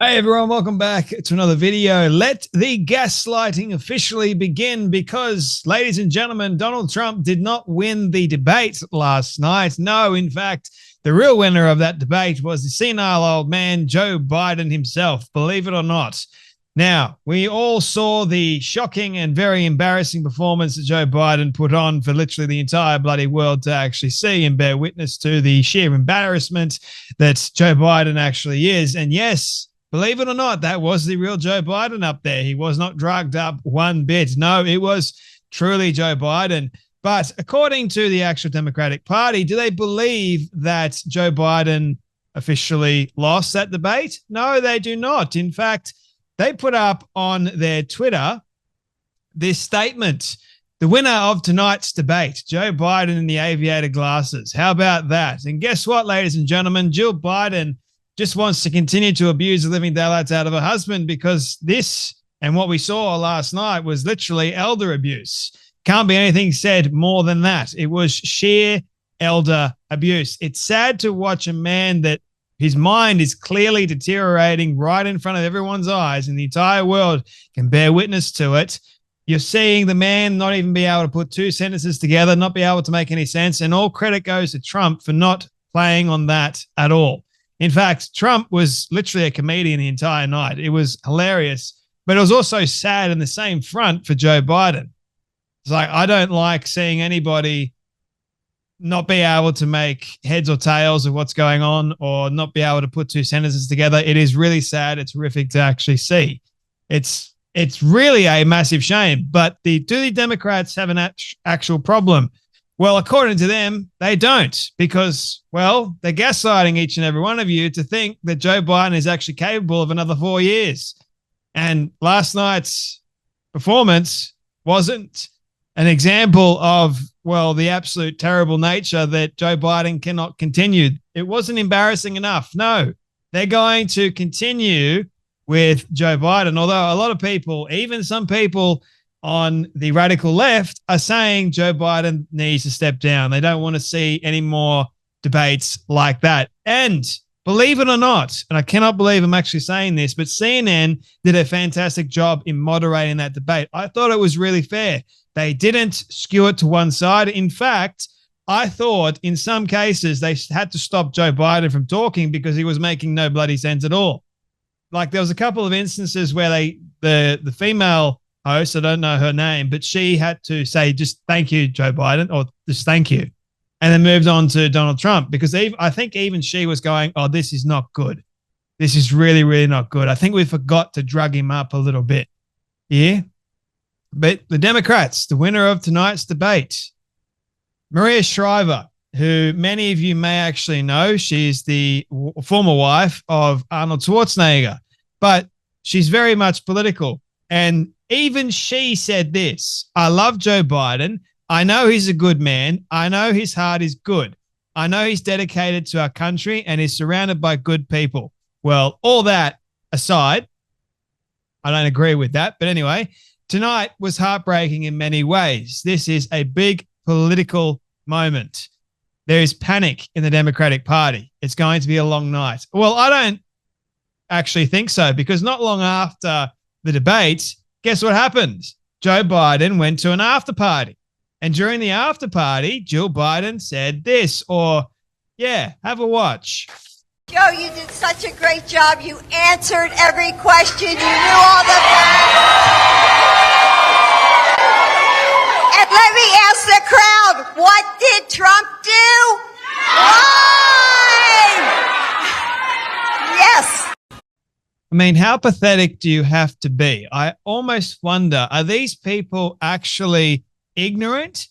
Hey everyone, welcome back to another video. Let the gaslighting officially begin because, ladies and gentlemen, Donald Trump did not win the debate last night. No, in fact, the real winner of that debate was the senile old man, Joe Biden himself, believe it or not. Now, we all saw the shocking and very embarrassing performance that Joe Biden put on for literally the entire bloody world to actually see and bear witness to the sheer embarrassment that Joe Biden actually is. And yes, believe it or not, that was the real Joe Biden up there. He was not drugged up one bit. No, it was truly Joe Biden. But according to the actual Democratic Party, do they believe that Joe Biden officially lost that debate? No, they do not. In fact, they put up on their Twitter this statement: the winner of tonight's debate, Joe Biden in the aviator glasses. How about that? And guess what, ladies and gentlemen? Jill Biden just wants to continue to abuse the living daylights out of her husband, because this and what we saw last night was literally elder abuse. Can't be anything said more than that. It was sheer elder abuse. It's sad to watch a man that his mind is clearly deteriorating right in front of everyone's eyes, and the entire world can bear witness to it. You're seeing the man not even be able to put two sentences together, not be able to make any sense, and all credit goes to Trump for not playing on that at all. In fact, Trump was literally a comedian the entire night. It was hilarious, but it was also sad in the same front for Joe Biden. It's like, I don't like seeing anybody not be able to make heads or tails of what's going on, or not be able to put two sentences together. It is really sad. It's horrific to actually see. It's really a massive shame. But do the Democrats have an actual problem? Well, according to them, they don't, because, well, they're gaslighting each and every one of you to think that Joe Biden is actually capable of another 4 years. And last night's performance wasn't an example of, well, the absolute terrible nature that Joe Biden cannot continue. It wasn't embarrassing enough. No, they're going to continue with Joe Biden, although a lot of people, even some people on the radical left, are saying Joe Biden needs to step down. They don't want to see any more debates like that. And believe it or not, and I cannot believe I'm actually saying this, but CNN did a fantastic job in moderating that debate. I thought it was really fair. They didn't skew it to one side. In fact, I thought in some cases they had to stop Joe Biden from talking because he was making no bloody sense at all. Like, there was a couple of instances where the female host, I don't know her name, but she had to say just thank you, Joe Biden, or just thank you, and then moved on to Donald Trump, because I think even she was going, oh, this is not good. This is really, really not good. I think we forgot to drug him up a little bit. Yeah. But the Democrats, the winner of tonight's debate, Maria Shriver, who many of you may actually know, she's the former wife of Arnold Schwarzenegger, but she's very much political. And even she said this: I love Joe Biden. I know he's a good man. I know his heart is good. I know he's dedicated to our country and is surrounded by good people. Well, all that aside, I don't agree with that. But anyway, tonight was heartbreaking in many ways. This is a big political moment. There is panic in the Democratic Party. It's going to be a long night. Well, I don't actually think so, because not long after the debate, guess what happened? Joe Biden went to an after party. And during the after party, Jill Biden said this, or, yeah, have a watch. Joe, you did such a great job. You answered every question. You knew all the facts. And let me ask the crowd, what did Trump do? Lie! Yes. I mean, how pathetic do you have to be? I almost wonder, are these people actually ignorant,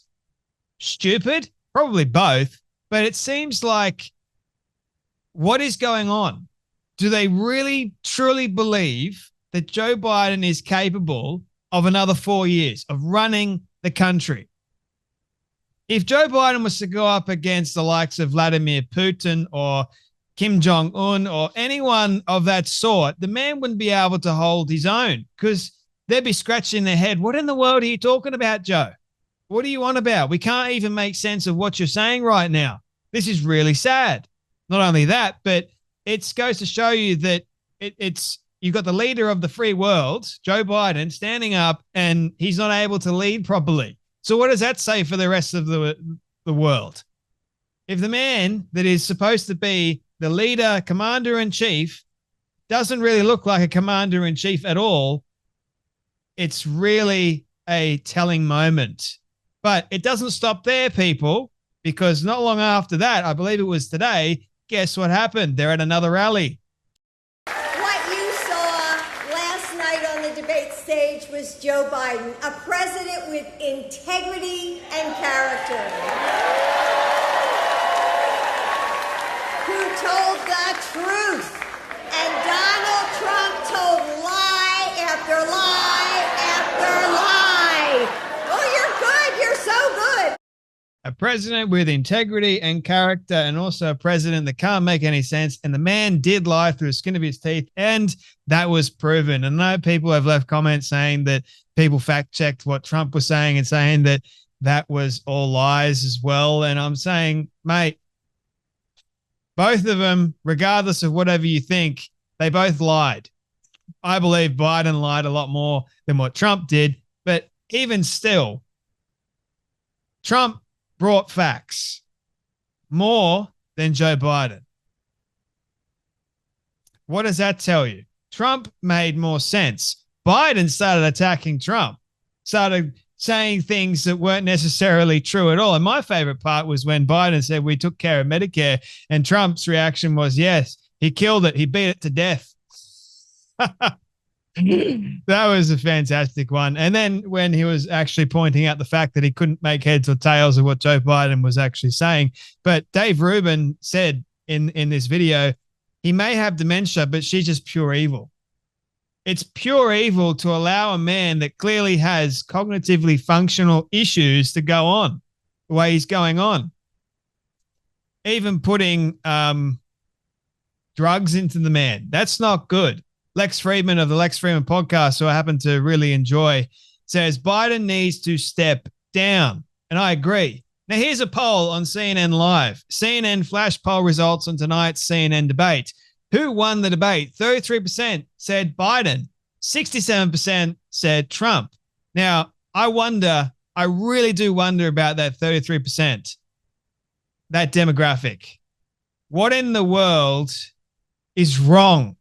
stupid? Probably both. But it seems like, what is going on? Do they really, truly believe that Joe Biden is capable of another 4 years of running the country? If Joe Biden was to go up against the likes of Vladimir Putin or Kim Jong-un or anyone of that sort, the man wouldn't be able to hold his own, because they'd be scratching their head. What in the world are you talking about, Joe? What are you on about? We can't even make sense of what you're saying right now. This is really sad. Not only that, but it goes to show you that it's you've got the leader of the free world, Joe Biden, standing up, and he's not able to lead properly. So what does that say for the rest of the world? If the man that is supposed to be the leader, commander-in-chief, doesn't really look like a commander-in-chief at all, it's really a telling moment. But it doesn't stop there, people, because not long after that, I believe it was today, guess what happened? They're at another rally. What you saw last night on the debate stage was Joe Biden, a president with integrity and character, who told the truth. And Donald Trump told lie after lie after lie. Oh, you're good. You're so good. A president with integrity and character, and also a president that can't make any sense. And the man did lie through the skin of his teeth, and that was proven. And I know people have left comments saying that people fact-checked what Trump was saying and saying that that was all lies as well. And I'm saying, mate, both of them, regardless of whatever you think, they both lied. I believe Biden lied a lot more than what Trump did, but even still, Trump brought facts more than Joe Biden. What does that tell you? Trump made more sense. Biden started attacking Trump, started saying things that weren't necessarily true at all. And my favorite part was when Biden said we took care of Medicare, and Trump's reaction was, yes, he killed it. He beat it to death. That was a fantastic one. And then when he was actually pointing out the fact that he couldn't make heads or tails of what Joe Biden was actually saying. But Dave Rubin said in this video, he may have dementia, but she's just pure evil. It's pure evil to allow a man that clearly has cognitively functional issues to go on the way he's going on. Even putting drugs into the man. That's not good. Lex Friedman of the Lex Friedman podcast, who I happen to really enjoy, says Biden needs to step down. And I agree. Now, here's a poll on CNN Live. CNN flash poll results on tonight's CNN debate. Who won the debate? 33% said Biden. 67% said Trump. Now, I really do wonder about that 33%, that demographic. What in the world is wrong?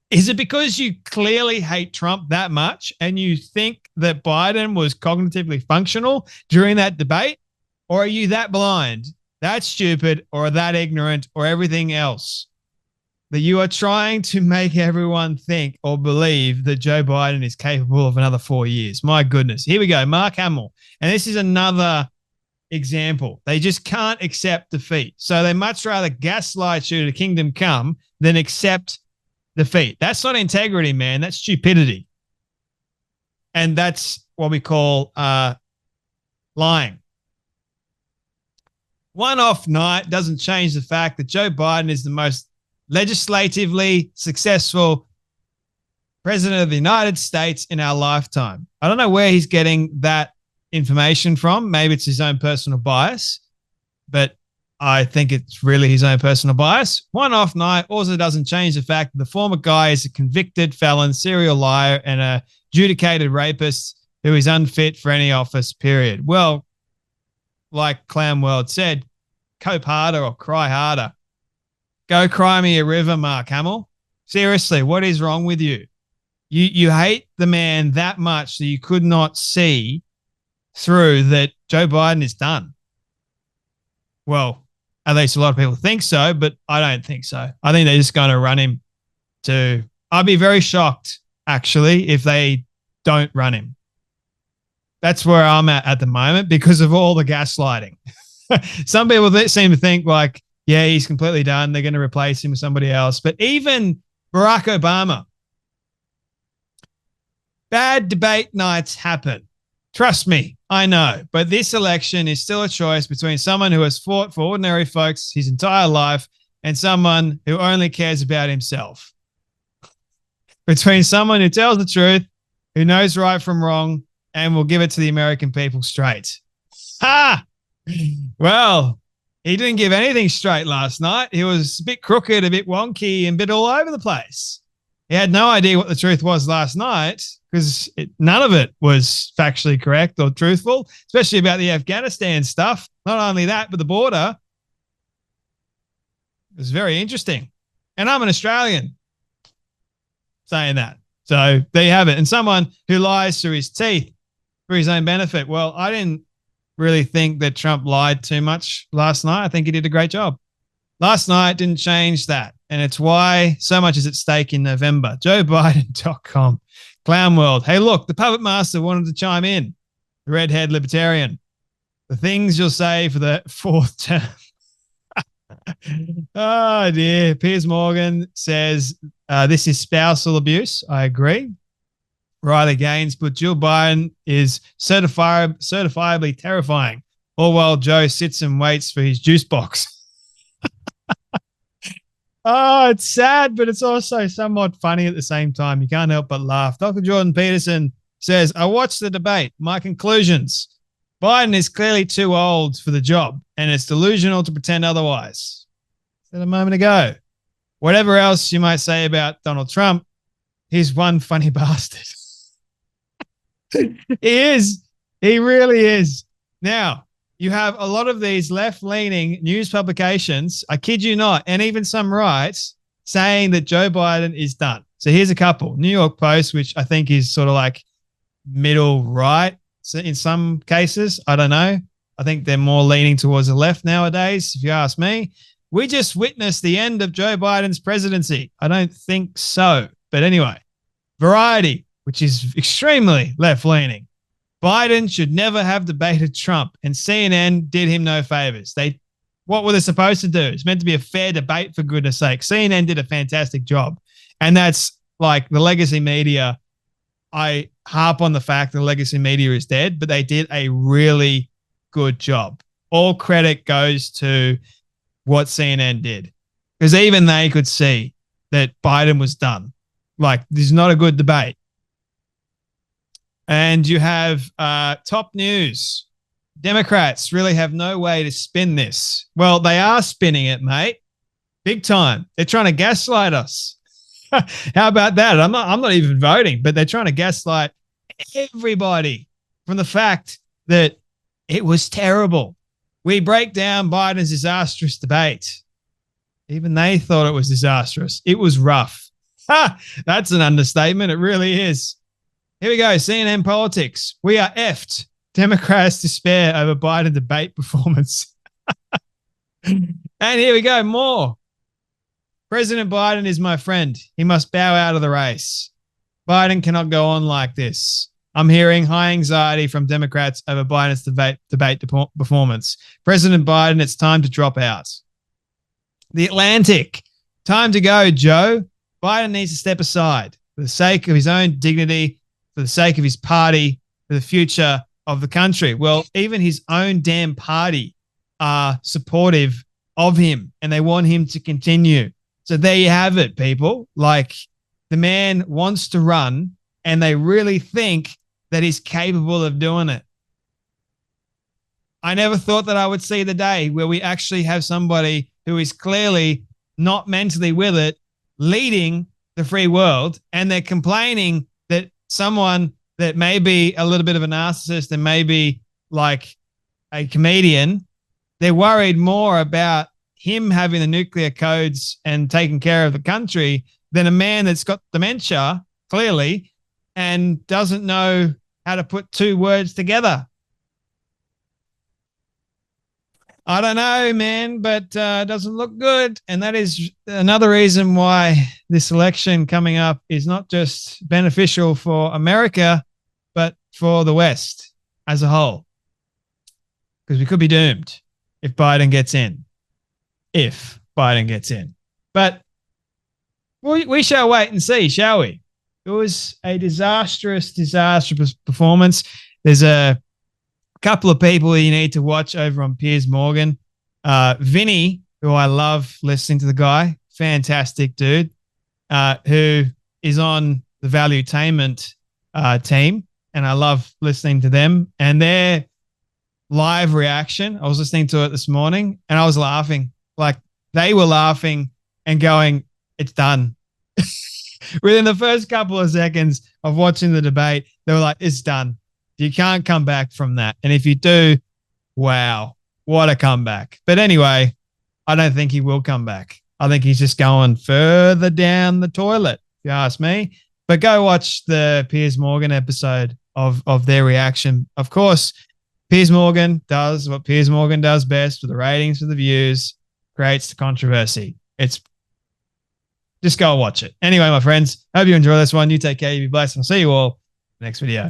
Is it because you clearly hate Trump that much and you think that Biden was cognitively functional during that debate? Or are you that blind, that stupid, or that ignorant, or everything else, that you are trying to make everyone think or believe that Joe Biden is capable of another 4 years? My goodness. Here we go. Mark Hamill. And this is another example. They just can't accept defeat. So they much rather gaslight you to kingdom come than accept defeat. That's not integrity, man. That's stupidity. And that's what we call lying. One off night doesn't change the fact that Joe Biden is the most legislatively successful president of the United States in our lifetime. I don't know where he's getting that information from. Maybe it's his own personal bias, but I think it's really his own personal bias. One off night also doesn't change the fact that the former guy is a convicted felon, serial liar, and a adjudicated rapist who is unfit for any office, period. Well, like Clown World said, cope harder or cry harder. Go cry me a river, Mark Hamill. Seriously, what is wrong with you? You hate the man that much that you could not see through that Joe Biden is done. Well, at least a lot of people think so, but I don't think so. I think they're just going to run him to... I'd be very shocked, actually, if they don't run him. That's where I'm at the moment because of all the gaslighting. Some people seem to think like, yeah, he's completely done. They're going to replace him with somebody else. But even Barack Obama, bad debate nights happen. Trust me, I know. But this election is still a choice between someone who has fought for ordinary folks his entire life and someone who only cares about himself. Between someone who tells the truth, who knows right from wrong, and will give it to the American people straight. Ha! Well, He didn't give anything straight last night. He was a bit crooked, a bit wonky, and a bit all over the place. He had no idea what the truth was last night because none of it was factually correct or truthful, especially about the Afghanistan stuff. Not only that, but the border. It was very interesting. And I'm an Australian saying that. So there you have it. And someone who lies through his teeth for his own benefit. Well, I didn't really think that Trump lied too much last night. I think he did a great job. Last night didn't change that. And it's why so much is at stake in November. JoeBiden.com. Clown World. Hey, look, the puppet master wanted to chime in. The redhead libertarian. The things you'll say for the fourth term. Oh, dear. Piers Morgan says this is spousal abuse. I agree. Riley Gaines, but Jill Biden is certifiably terrifying. All while Joe sits and waits for his juice box. Oh, it's sad, but it's also somewhat funny at the same time. You can't help but laugh. Dr. Jordan Peterson says, I watched the debate. My conclusions. Biden is clearly too old for the job, and it's delusional to pretend otherwise. Said a moment ago. Whatever else you might say about Donald Trump, he's one funny bastard. He is. He really is. Now, you have a lot of these left-leaning news publications, I kid you not, and even some rights saying that Joe Biden is done. So here's a couple. New York Post, which I think is sort of like middle right in some cases. I don't know. I think they're more leaning towards the left nowadays, if you ask me. We just witnessed the end of Joe Biden's presidency. I don't think so. But anyway, Variety, which is extremely left-leaning. Biden should never have debated Trump, and CNN did him no favors. What were they supposed to do? It's meant to be a fair debate, for goodness sake. CNN did a fantastic job, and that's like the legacy media. I harp on the fact the legacy media is dead, but they did a really good job. All credit goes to what CNN did, because even they could see that Biden was done. Like, this is not a good debate. And you have top news. Democrats really have no way to spin this. Well, they are spinning it, mate. Big time. They're trying to gaslight us. How about that? I'm not even voting, but they're trying to gaslight everybody from the fact that it was terrible. We break down Biden's disastrous debate. Even they thought it was disastrous. It was rough. That's an understatement. It really is. Here we go. CNN politics. We are effed. Democrats despair over Biden debate performance. And here we go. More. President Biden is my friend. He must bow out of the race. Biden cannot go on like this. I'm hearing high anxiety from Democrats over Biden's debate performance. President Biden, it's time to drop out. The Atlantic. Time to go, Joe. Biden needs to step aside for the sake of his own dignity, for the sake of his party, for the future of the country. Well, even his own damn party are supportive of him, and they want him to continue. So there you have it, people. Like, the man wants to run, and they really think that he's capable of doing it. I never thought that I would see the day where we actually have somebody who is clearly not mentally with it leading the free world, and they're complaining that someone that may be a little bit of a narcissist and maybe like a comedian, they're worried more about him having the nuclear codes and taking care of the country than a man that's got dementia, clearly, and doesn't know how to put two words together. I don't know, man, but it doesn't look good. And that is another reason why this election coming up is not just beneficial for America, but for the West as a whole. Because we could be doomed if Biden gets in. If Biden gets in. But we shall wait and see, shall we? It was a disastrous performance. There's a couple of people you need to watch over on Piers Morgan. Vinny, who I love listening to the guy, fantastic dude, who is on the Valuetainment team, and I love listening to them. And they're live reaction. I was listening to it this morning and I was laughing. Like they were laughing and going, it's done. Within the first couple of seconds of watching the debate, they were like, it's done. You can't come back from that. And if you do, wow, what a comeback. But anyway, I don't think he will come back. I think he's just going further down the toilet, if you ask me. But go watch the Piers Morgan episode of their reaction. Of course, Piers Morgan does what Piers Morgan does best for the ratings, for the views, creates the controversy. It's just go watch it. Anyway, my friends, hope you enjoy this one. You take care. You be blessed. I'll see you all next video.